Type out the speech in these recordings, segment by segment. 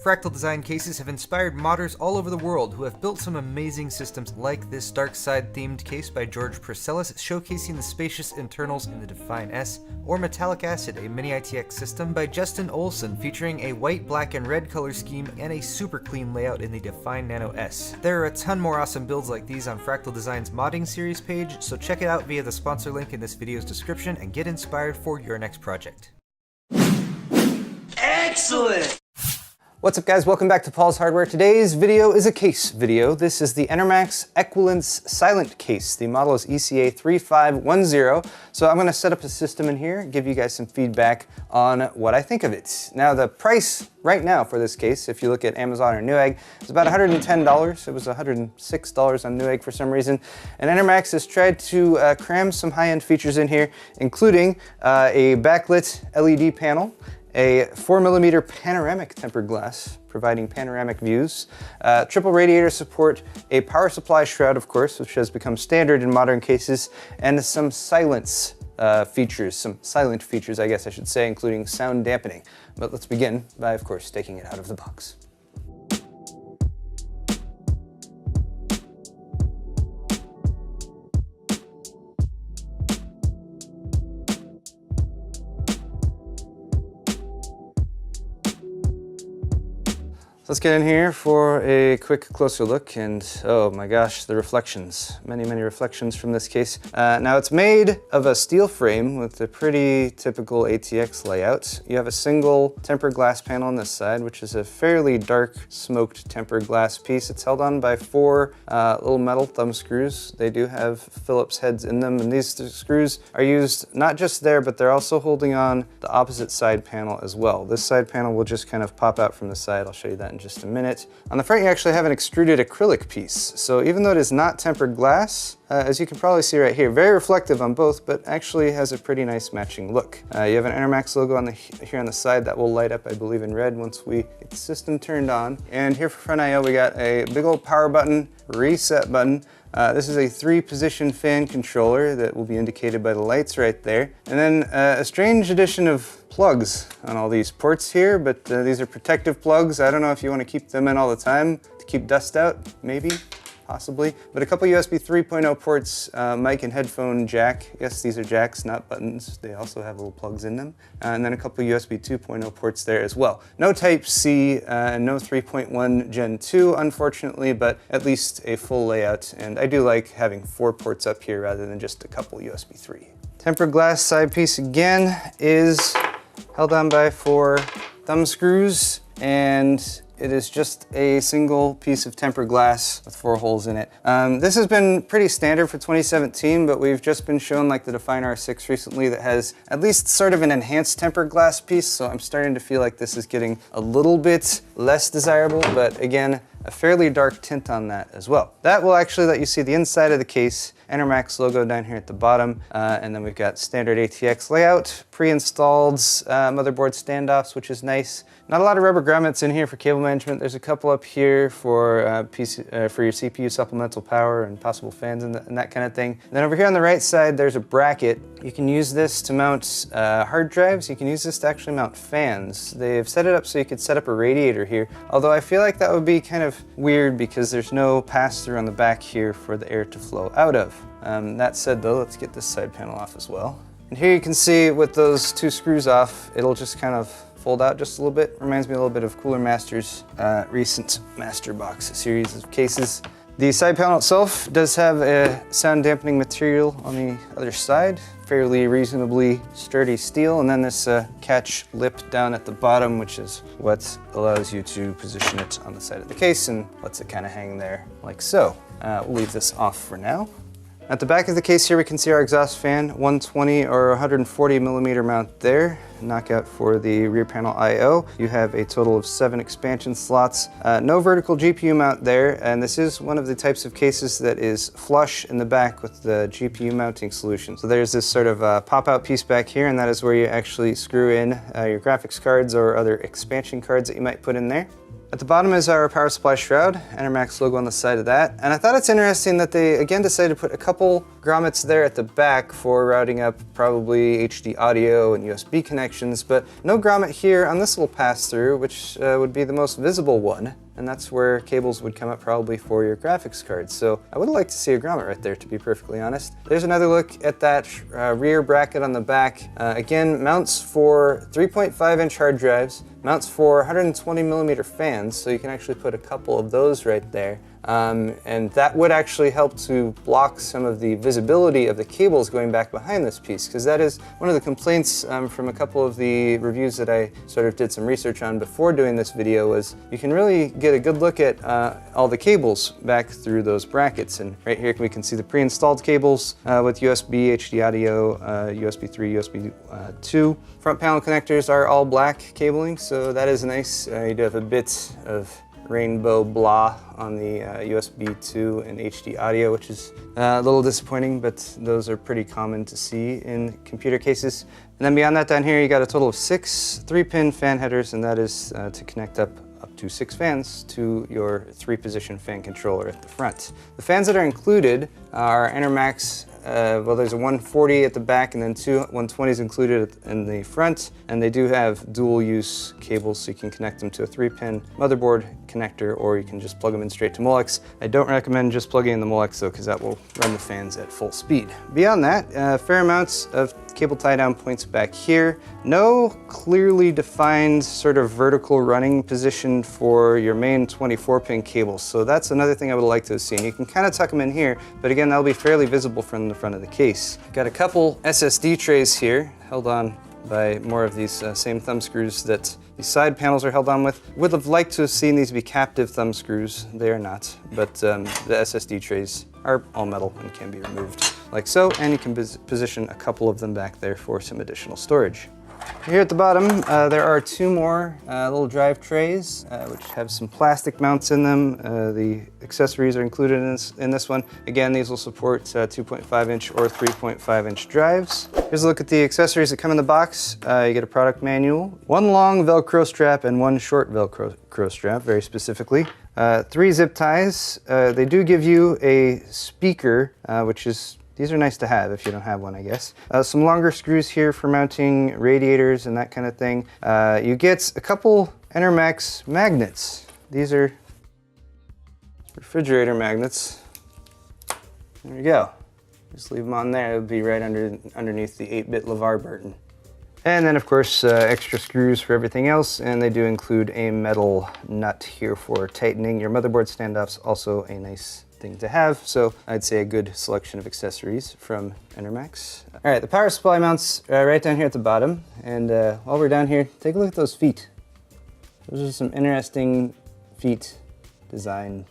Fractal design cases have inspired modders all over the world who have built some amazing systems like this Dark Side themed case by George Purcellis showcasing the spacious internals in the Define S, or Metallic Acid, a mini ITX system by Justin Olson featuring a white, black, and red color scheme and a super clean layout in the Define Nano S. There are a ton more awesome builds like these on Fractal Design's modding series page, so check it out via the sponsor link in this video's description and get inspired for your next project. Excellent! What's up guys, welcome back to Paul's Hardware. Today's video is a case video. This is the Enermax Equilence silent case. The model is ECA 3510. So I'm gonna set up a system in here, give you guys some feedback on what I think of it. Now the price right now for this case, if you look at Amazon or Newegg, is about $110. It was $106 on Newegg for some reason. And Enermax has tried to cram some high-end features in here, including a backlit LED panel, a 4mm panoramic tempered glass, providing panoramic views, triple radiator support, a power supply shroud, of course, which has become standard in modern cases, and some silence features, some silent features, I guess I should say, including sound dampening. But let's begin by, of course, taking it out of the box. Let's get in here for a quick closer look, and oh my gosh, the reflections. Many reflections from this case. Now it's made of a steel frame with a pretty typical ATX layout. You have a single tempered glass panel on this side, which is a fairly dark smoked tempered glass piece. It's held on by four little metal thumb screws. They do have Phillips heads in them, and these screws are used not just there, but they're also holding on the opposite side panel as well. This side panel will just kind of pop out from the side. I'll show you that in just a minute. On the front, you actually have an extruded acrylic piece. So even though it is not tempered glass, as you can probably see right here, very reflective on both, but actually has a pretty nice matching look. You have an Enermax logo on here on the side that will light up, I believe, in red once we get the system turned on. And here for front I/O, we got a big old power button, reset button. This is a 3-position fan controller that will be indicated by the lights right there. And then a strange addition of plugs on all these ports here, but these are protective plugs. I don't know if you want to keep them in all the time to keep dust out, maybe, possibly. But a couple USB 3.0 ports, mic and headphone jack. Yes, these are jacks, not buttons. They also have little plugs in them. And then a couple USB 2.0 ports there as well. No Type-C and no 3.1 Gen 2, unfortunately, but at least a full layout. And I do like having 4 ports up here rather than just a couple USB 3. Tempered glass side piece again is held on by 4 thumb screws, and it is just a single piece of tempered glass with 4 holes in it. This has been pretty standard for 2017, but we've just been shown like the Define R6 recently that has at least sort of an enhanced tempered glass piece, so I'm starting to feel like this is getting a little bit less desirable, but again, a fairly dark tint on that as well. That will actually let you see the inside of the case, Enermax logo down here at the bottom, and then we've got standard ATX layout, pre-installed motherboard standoffs, which is nice. Not a lot of rubber grommets in here for cable management. There's a couple up here for for your CPU supplemental power and possible fans and that kind of thing. And then over here on the right side, there's a bracket. You can use this to mount hard drives. You can use this to actually mount fans. They've set it up so you could set up a radiator here, although I feel like that would be kind of weird because there's no pass-through on the back here for the air to flow out of. That said though, let's get this side panel off as well. And here you can see with those 2 screws off, it'll just kind of fold out just a little bit. Reminds me a little bit of Cooler Master's recent Master Box series of cases. The side panel itself does have a sound dampening material on the other side, fairly reasonably sturdy steel, and then this catch lip down at the bottom, which is what allows you to position it on the side of the case and lets it kind of hang there like so. We'll leave this off for now. At the back of the case here, we can see our exhaust fan, 120 or 140mm mount there. Knockout for the rear panel I/O. You have a total of 7 expansion slots. No vertical GPU mount there, and this is one of the types of cases that is flush in the back with the GPU mounting solution. So there's this sort of pop-out piece back here, and that is where you actually screw in your graphics cards or other expansion cards that you might put in there. At the bottom is our power supply shroud, Enermax logo on the side of that. And I thought it's interesting that they again decided to put a couple grommets there at the back for routing up probably HD audio and USB connections, but no grommet here on this little pass-through, which would be the most visible one. And that's where cables would come up probably for your graphics card. So I would like to see a grommet right there, to be perfectly honest. There's another look at that rear bracket on the back. Again, mounts for 3.5-inch hard drives, mounts for 120 millimeter fans, so you can actually put a couple of those right there. And that would actually help to block some of the visibility of the cables going back behind this piece, because that is one of the complaints from a couple of the reviews that I sort of did some research on before doing this video, was you can really get a good look at all the cables back through those brackets. And right here we can see the pre-installed cables with USB, HD audio, USB 3, USB 2. Front panel connectors are all black cabling, so that is nice. You do have a bit of rainbow blah on the USB 2 and HD audio, which is a little disappointing, but those are pretty common to see in computer cases. And then beyond that, down here you got a total of 6 3-pin fan headers, and that is to connect up to 6 fans to your 3-position fan controller at the front. The fans that are included are Enermax. Well, there's a 140 at the back and then 2 120s included in the front, and they do have dual use cables, so you can connect them to a 3-pin motherboard connector, or you can just plug them in straight to Molex. I don't recommend just plugging in the Molex though, because that will run the fans at full speed. Beyond that, fair amounts of cable tie down points back here. No clearly defined sort of vertical running position for your main 24-pin cables, so that's another thing I would like to have seen. You can kind of tuck them in here, but again, that'll be fairly visible from the front of the case. Got a couple SSD trays here, held on by more of these same thumb screws that the side panels are held on with. Would have liked to have seen these be captive thumb screws. They are not, but the SSD trays are all metal and can be removed like so, and you can position a couple of them back there for some additional storage. Here at the bottom, there are 2 more little drive trays, which have some plastic mounts in them. The accessories are included in this one. Again, these will support 2.5-inch or 3.5-inch drives. Here's a look at the accessories that come in the box. You get a product manual, 1 long Velcro strap and 1 short Velcro strap, very specifically. 3 zip ties. They do give you a speaker, which is these are nice to have if you don't have one, I guess. Some longer screws here for mounting radiators and that kind of thing. You get a couple Enermax magnets. These are refrigerator magnets. There you go. Just leave them on there. It would be right underneath the 8-bit LeVar Burton. And then of course extra screws for everything else, and they do include a metal nut here for tightening your motherboard standoffs. Also a nice thing to have, so I'd say a good selection of accessories from Enermax. All right, the power supply mounts right down here at the bottom, and while we're down here, take a look at those feet. Those are some interesting feet design.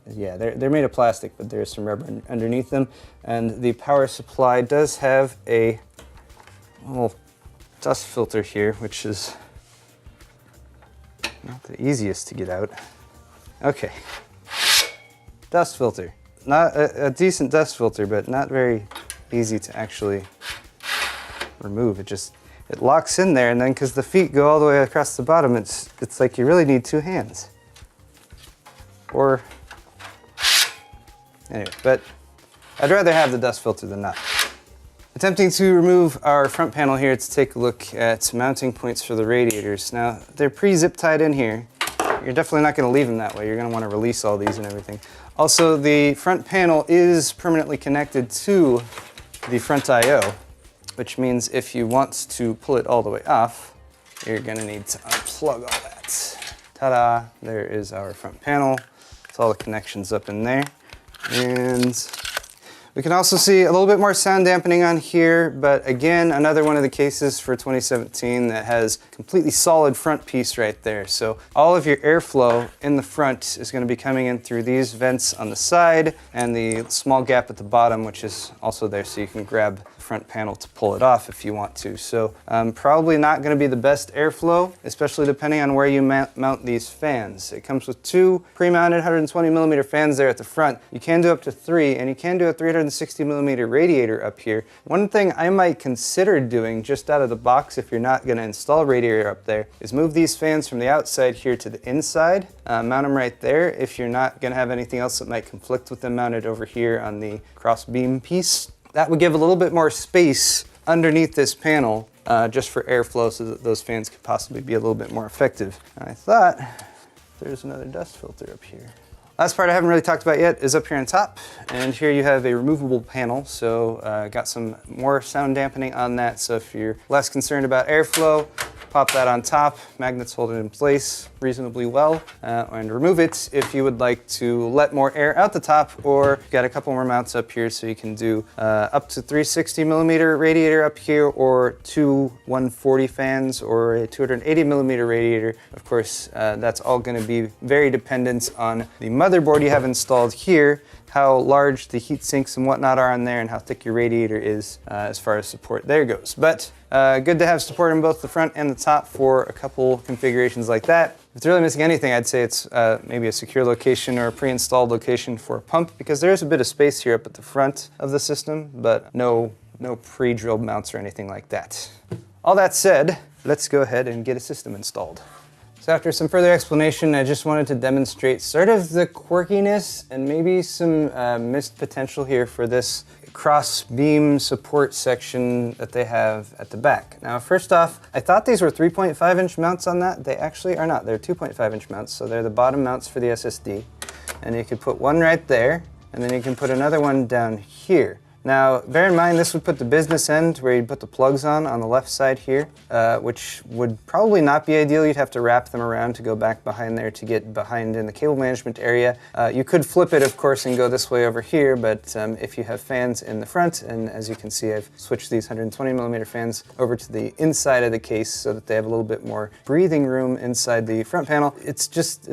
Yeah, they're made of plastic, but there's some rubber underneath them, and the power supply does have a little dust filter here, which is not the easiest to get out. Okay. Dust filter. Not a decent dust filter, but not very easy to actually remove. It locks in there, and then because the feet go all the way across the bottom, it's like you really need 2 hands. Or, anyway, but I'd rather have the dust filter than not. Attempting to remove our front panel here to take a look at mounting points for the radiators. Now, they're pre-zip tied in here. You're definitely not going to leave them that way. You're going to want to release all these and everything. Also, the front panel is permanently connected to the front I/O, which means if you want to pull it all the way off, you're going to need to unplug all that. Ta-da! There is our front panel. It's all the connections up in there. And we can also see a little bit more sound dampening on here, but again, another one of the cases for 2017 that has completely solid front piece right there. So all of your airflow in the front is going to be coming in through these vents on the side and the small gap at the bottom, which is also there, so you can grab the front front panel to pull it off if you want to. So probably not going to be the best airflow, especially depending on where you mount these fans. It comes with two pre-mounted 120 millimeter fans there at the front. You can do up to 3, and you can do a 360 millimeter radiator up here. One thing I might consider doing just out of the box if you're not going to install a radiator up there is move these fans from the outside here to the inside, mount them right there if you're not going to have anything else that might conflict with them mounted over here on the cross beam piece. That would give a little bit more space underneath this panel just for airflow so that those fans could possibly be a little bit more effective. And I thought there's another dust filter up here. Last part I haven't really talked about yet is up here on top, and here you have a removable panel, so got some more sound dampening on that, so if you're less concerned about airflow, pop that on top. Magnets hold it in place reasonably well, and remove it if you would like to let more air out the top, or got a couple more mounts up here so you can do up to 360 millimeter radiator up here, or two 140 fans, or a 280 millimeter radiator. Of course, that's all going to be very dependent on the motherboard you have installed here, how large the heat sinks and whatnot are on there, and how thick your radiator is as far as support there goes. But good to have support in both the front and the top for a couple configurations like that. If it's really missing anything, I'd say it's maybe a secure location or a pre-installed location for a pump, because there is a bit of space here up at the front of the system, but no pre-drilled mounts or anything like that. All that said, let's go ahead and get a system installed. So after some further explanation, I just wanted to demonstrate sort of the quirkiness and maybe some missed potential here for this cross beam support section that they have at the back. Now, first off, I thought these were 3.5 inch mounts on that. They actually are not. They're 2.5 inch mounts, so they're the bottom mounts for the SSD. And you could put one right there, and then you can put another one down here. Now, bear in mind, this would put the business end where you'd put the plugs on the left side here, which would probably not be ideal. You'd have to wrap them around to go back behind there to get behind in the cable management area. You could flip it, of course, and go this way over here, but if you have fans in the front, and as you can see, I've switched these 120 millimeter fans over to the inside of the case so that they have a little bit more breathing room inside the front panel. It just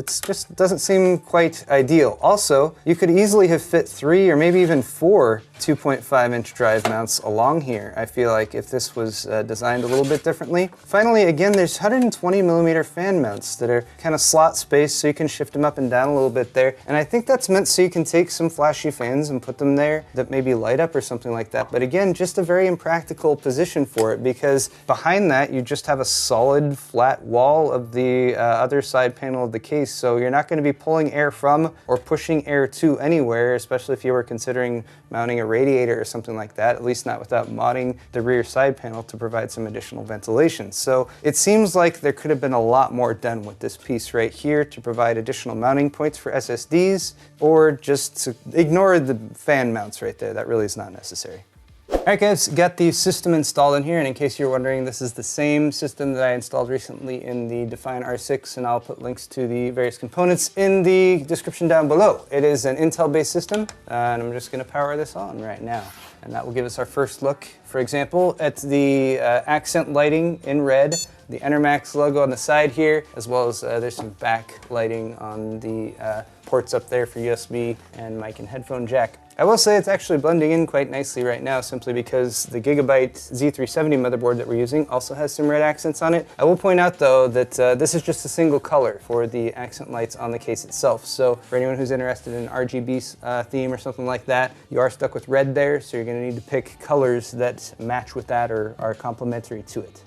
doesn't seem quite ideal. Also, you could easily have fit 3 or maybe even 4 2.5 inch drive mounts along here. I feel like if this was designed a little bit differently. Finally, again, there's 120 millimeter fan mounts that are kind of slot spaced, so you can shift them up and down a little bit there. And I think that's meant so you can take some flashy fans and put them there that maybe light up or something like that. But again, just a very impractical position for it, because behind that you just have a solid flat wall of the other side panel of the case. So you're not going to be pulling air from or pushing air to anywhere, especially if you were considering mounting a radiator or something like that, at least not without modding the rear side panel to provide some additional ventilation. So it seems like there could have been a lot more done with this piece right here to provide additional mounting points for SSDs, or just to ignore the fan mounts right there. That really is not necessary. Alright guys, got the system installed in here, and in case you're wondering, this is the same system that I installed recently in the Define R6, and I'll put links to the various components in the description down below. It is an Intel-based system, and I'm just going to power this on right now. And that will give us our first look, for example, at the accent lighting in red, the Enermax logo on the side here, as well as there's some back lighting on the ports up there for USB and mic and headphone jack. I will say it's actually blending in quite nicely right now, simply because the Gigabyte Z370 motherboard that we're using also has some red accents on it. I will point out though that this is just a single color for the accent lights on the case itself. So for anyone who's interested in an RGB theme or something like that, you are stuck with red there, so you're going to need to pick colors that match with that or are complementary to it.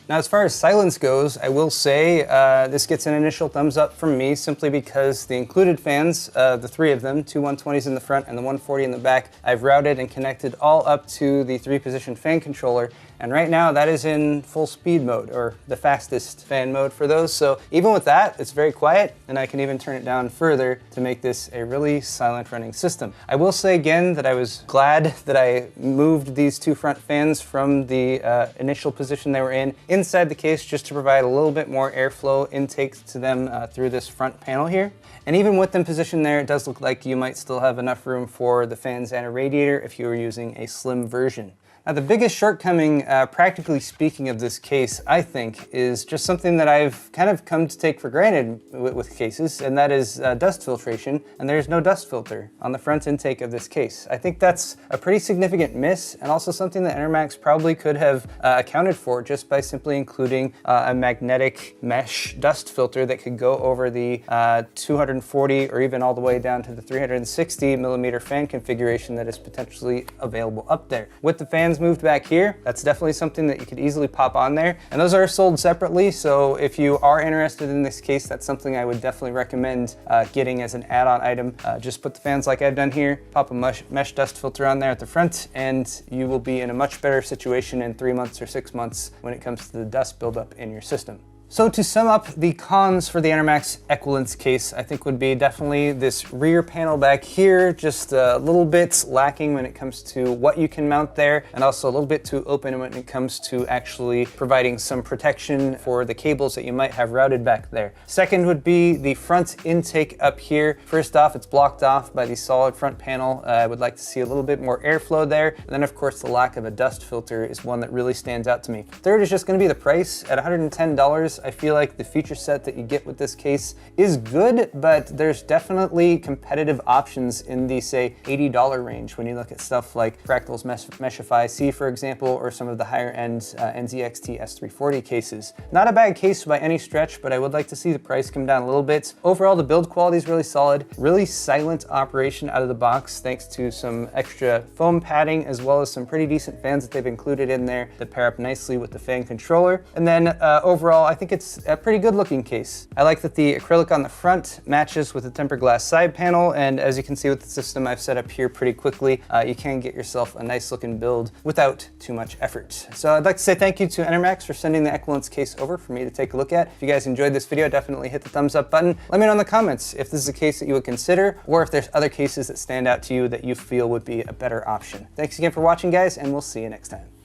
Now, as far as silence goes, I will say this gets an initial thumbs up from me, simply because the included fans, the 3 of them, 2 120s in the front and the 140 in the back, I've routed and connected all up to the 3-position fan controller. And right now that is in full speed mode, or the fastest fan mode for those. So even with that, it's very quiet, and I can even turn it down further to make this a really silent running system. I will say again that I was glad that I moved these 2 front fans from the initial position they were in inside the case, just to provide a little bit more airflow intake to them through this front panel here. And even with them positioned there, it does look like you might still have enough room for the fans and a radiator if you were using a slim version. Now, the biggest shortcoming, practically speaking, of this case, I think, is just something that I've kind of come to take for granted with cases, and that is dust filtration, and there's no dust filter on the front intake of this case. I think that's a pretty significant miss, and also something that Enermax probably could have accounted for just by simply including a magnetic mesh dust filter that could go over the 240 or even all the way down to the 360 millimeter fan configuration that is potentially available up there. With the fans moved back here, that's definitely something that you could easily pop on there. And those are sold separately, so if you are interested in this case, that's something I would definitely recommend getting as an add-on item. Just put the fans like I've done here, pop a mesh dust filter on there at the front, and you will be in a much better situation in 3 months or 6 months when it comes to the dust buildup in your system. So to sum up, the cons for the Enermax Equilence case, I think would be definitely this rear panel back here, just a little bit lacking when it comes to what you can mount there, and also a little bit too open when it comes to actually providing some protection for the cables that you might have routed back there. Second would be the front intake up here. First off, it's blocked off by the solid front panel. I would like to see a little bit more airflow there. And then of course, the lack of a dust filter is one that really stands out to me. Third is just gonna be the price. At $110, I feel like the feature set that you get with this case is good, but there's definitely competitive options in the, say, $80 range when you look at stuff like Fractal's Meshify C, for example, or some of the higher end NZXT S340 cases. Not a bad case by any stretch, but I would like to see the price come down a little bit. Overall, the build quality is really solid, really silent operation out of the box, thanks to some extra foam padding, as well as some pretty decent fans that they've included in there that pair up nicely with the fan controller. And then overall, I think it's a pretty good looking case. I like that the acrylic on the front matches with the tempered glass side panel, and as you can see with the system I've set up here pretty quickly, you can get yourself a nice looking build without too much effort. So I'd like to say thank you to Enermax for sending the Equilence case over for me to take a look at. If you guys enjoyed this video, definitely hit the thumbs up button. Let me know in the comments if this is a case that you would consider, or if there's other cases that stand out to you that you feel would be a better option. Thanks again for watching, guys, and we'll see you next time.